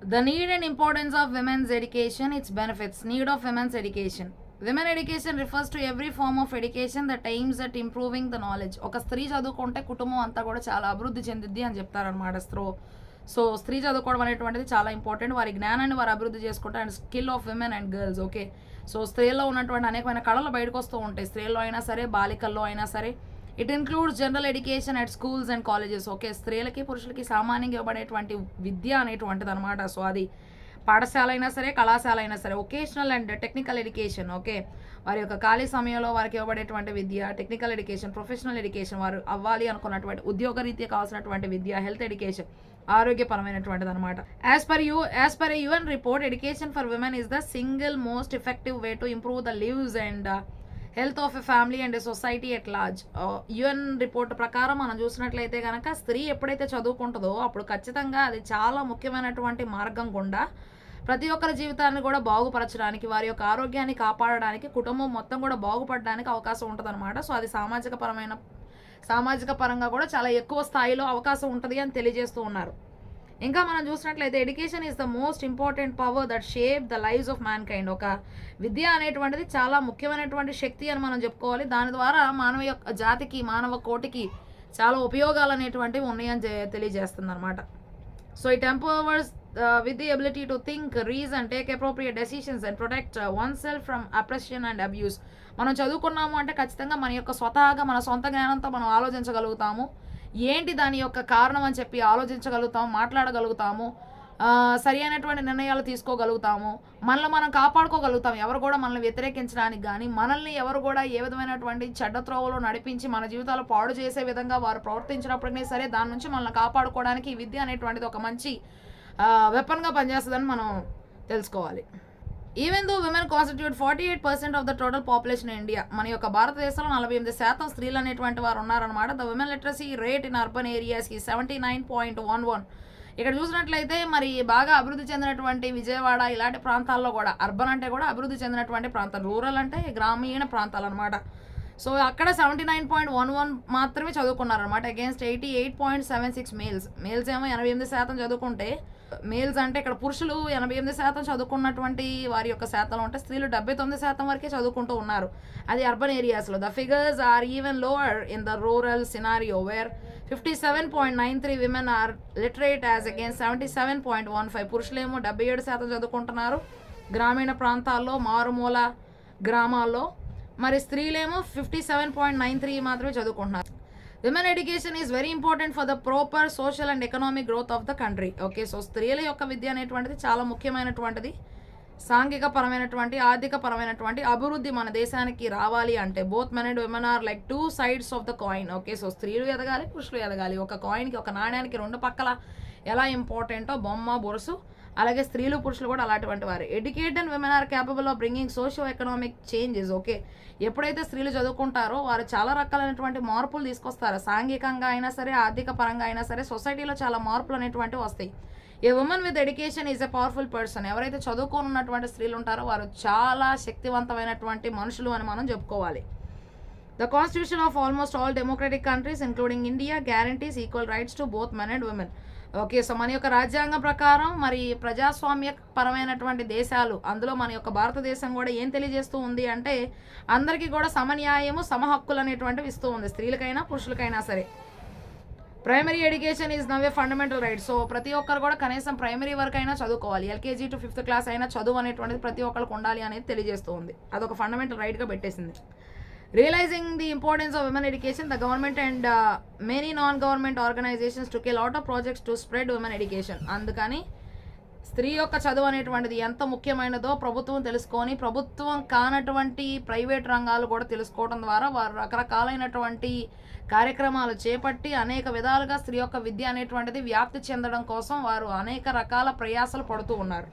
The need and importance of women's education, its benefits. Need of women's education. Women education refers to every form of education that aims at improving the knowledge. ఒక స్త్రీ చదువుకుంటే కుటుంబం అంతా కూడా చాలా అభివృద్ధి చెందిద్ది అని చెప్తారనమాట. సో స్త్రీ చదువుకోవడం అనేటువంటిది చాలా ఇంపార్టెంట్. వారి జ్ఞానాన్ని వారు అభివృద్ధి చేసుకుంటారు. And skill of women and girls. Okay, so స్త్రీల్లో ఉన్నటువంటి అనేకమైన కళలు బయటకు వస్తూ ఉంటాయి. స్త్రీల్లో అయినా సరే, బాలికల్లో అయినా సరే. It includes general education at schools and colleges. Okay, స్త్రీలకి పురుషులకి సామాన్యంగా ఇవ్వబడేటువంటి విద్య అనేటువంటిది అనమాట. సో అది పాఠశాల అయినా సరే, కళాశాల అయినా సరే. Vocational and technical education. Okay, వారి యొక్క ఖాళీ సమయంలో వారికి ఇవ్వబడేటువంటి విద్య. టెక్నికల్ ఎడ్యుకేషన్, ప్రొఫెషనల్ ఎడ్యుకేషన్, వారు అవ్వాలి అనుకున్నటువంటి ఉద్యోగరీత్యా కావాల్సినటువంటి విద్య. హెల్త్ ఎడ్యుకేషన్, ఆరోగ్యపరమైనటువంటిది అనమాట. As per UN report, education for women is the single most effective way to improve the lives and health of a family and society at large. UN report ప్రకారం మనం చూసినట్లయితే కనుక స్త్రీ ఎప్పుడైతే చదువుకుంటుందో అప్పుడు ఖచ్చితంగా అది చాలా ముఖ్యమైనటువంటి మార్గం గుండా ప్రతి ఒక్కరి జీవితాన్ని కూడా బాగుపరచడానికి, వారి యొక్క ఆరోగ్యాన్ని కాపాడడానికి, కుటుంబం మొత్తం కూడా బాగుపడడానికి అవకాశం ఉంటుంది అనమాట. సో అది సామాజిక పరంగా కూడా చాలా ఎక్కువ స్థాయిలో అవకాశం ఉంటుంది అని తెలియజేస్తూ ఉన్నారు. ఇంకా మనం చూసినట్లయితే education is the most important power that shape the lives of man kind. ఒక విద్య అనేటువంటిది చాలా ముఖ్యమైనటువంటి శక్తి అని మనం చెప్పుకోవాలి. దాని ద్వారా మానవ యొక్క జాతికి, మానవ కోటికి చాలా ఉపయోగాలు అనేటువంటివి ఉన్నాయని తెలియజేస్తుంది అనమాట. So it empowers with the ability to think, reason, take appropriate decisions and protect one self from oppression and abuse. మనం చదువుకున్నాము అంటే ఖచ్చితంగా మన యొక్క స్వతహాగా మన సొంత జ్ఞానంతో మనం ఆలోచించగలుగుతాము. ఏంటి దాని యొక్క కారణం అని చెప్పి ఆలోచించగలుగుతాము, మాట్లాడగలుగుతాము, సరి అయినటువంటి నిర్ణయాలు తీసుకోగలుగుతాము, మనల్ని మనం కాపాడుకోగలుగుతాం. ఎవరు కూడా మనల్ని వ్యతిరేకించడానికి కానీ, మనల్ని ఎవరు కూడా ఏ విధమైనటువంటి చెడ్డ త్రోవలో నడిపించి మన జీవితాలు పాడు చేసే విధంగా వారు ప్రవర్తించినప్పటికీ సరే దాని నుంచి మనల్ని కాపాడుకోవడానికి ఈ విద్య అనేటువంటిది ఒక మంచి వెపన్గా పనిచేస్తుందని మనం తెలుసుకోవాలి. Even though women constitute 48% of the total population in India. మన యొక్క భారతదేశంలో 48% స్త్రీలు అనేటువంటి వారు ఉన్నారనమాట. The women literacy rate in urban ఏరియాస్కి 79.11. ఇక్కడ చూసినట్లయితే మరి బాగా అభివృద్ధి చెందినటువంటి విజయవాడ ఇలాంటి ప్రాంతాల్లో కూడా, అర్బన్ అంటే కూడా అభివృద్ధి చెందినటువంటి ప్రాంతాలు, రూరల్ అంటే గ్రామీణ ప్రాంతాలు అనమాట. సో అక్కడ 79.11 మాత్రమే చదువుకున్నారనమాట. అగేన్స్ట్ 88.76 మేల్స్ ఏమో 88% చదువుకుంటే, మేల్స్ అంటే ఇక్కడ పురుషులు 88% చదువుకున్నటువంటి వారి యొక్క శాతం ఉంటే స్త్రీలు 79% వరకే చదువుకుంటూ ఉన్నారు. అది అర్బన్ ఏరియాస్లో. The figures are even lower in the rural scenario where 57.93 women are literate as against 77.15. పురుషులేమో 77% చదువుకుంటున్నారు గ్రామీణ ప్రాంతాల్లో, మారుమూల గ్రామాల్లో. మరి స్త్రీలేమో 57.93 మాత్రమే చదువుకుంటున్నారు. Women education is very important for the proper social and economic growth of the country. Okay, so స్త్రీల యొక్క విద్య అనేటువంటిది చాలా ముఖ్యమైనటువంటిది. సాంఘిక పరమైనటువంటి, ఆర్థిక పరమైనటువంటి అభివృద్ధి మన దేశానికి రావాలి అంటే both men and women are like two sides of the coin. Okay, so స్త్రీలు ఎదగాలి, పురుషులు ఎదగాలి. ఒక కాయిన్కి, ఒక నాణ్యానికి రెండు పక్కల ఎలా ఇంపార్టెంటో బొమ్మ, బొరుసు, అలాగే స్త్రీలు పురుషులు కూడా అలాంటి వారు. Educated women are capable of bringing socio economic changes. Okay, ఎప్పుడైతే స్త్రీలు చదువుకుంటారో వారు చాలా రకాలైనటువంటి మార్పులు తీసుకొస్తారు. సాంఘికంగా అయినా సరే, ఆర్థిక పరంగా అయినా సరే సొసైటీలో చాలా మార్పులు అనేటువంటివి వస్తాయి. A woman with education is a powerful person. ఎవరైతే చదువుకోనున్నటువంటి స్త్రీలు ఉంటారో వారు చాలా శక్తివంతమైనటువంటి మనుషులు అని మనం చెప్పుకోవాలి. The constitution of almost all democratic countries including India guarantees equal rights to both men and women. Okay, so మన యొక్క రాజ్యాంగం ప్రకారం మరి ప్రజాస్వామ్య పరమైనటువంటి దేశాలు, అందులో మన యొక్క భారతదేశం కూడా ఏం తెలియజేస్తూ ఉంది అంటే అందరికీ కూడా సమన్యాయము, సమహక్కులు అనేటువంటివి ఇస్తూ ఉంది, స్త్రీలకైనా పురుషులకైనా సరే. Primary education is now a fundamental right. So ప్రతి ఒక్కరు కూడా కనీసం ప్రైమరీ వరకు అయినా చదువుకోవాలి. ఎల్కేజీ టు 5th క్లాస్ అయినా చదువు అనేటువంటిది ప్రతి ఒక్కరికి ఉండాలి అనేది తెలియజేస్తూ ఉంది. అదొక ఫండమెంటల్ రైట్గా పెట్టేసింది. Realizing the importance of women education, the government and many non-government organizations took a lot of projects to spread women education. అందుకని స్త్రీ యొక్క చదువు అనేటువంటిది ఎంత ముఖ్యమైనదో ప్రభుత్వం తెలుసుకొని, ప్రభుత్వం కానటువంటి ప్రైవేట్ రంగాలు కూడా తెలుసుకోవడం ద్వారా వారు రకరకాలైనటువంటి కార్యక్రమాలు చేపట్టి అనేక విధాలుగా స్త్రీ యొక్క విద్య అనేటువంటిది వ్యాప్తి చెందడం కోసం వారు అనేక రకాల ప్రయాసాలు పడుతూ ఉన్నారు.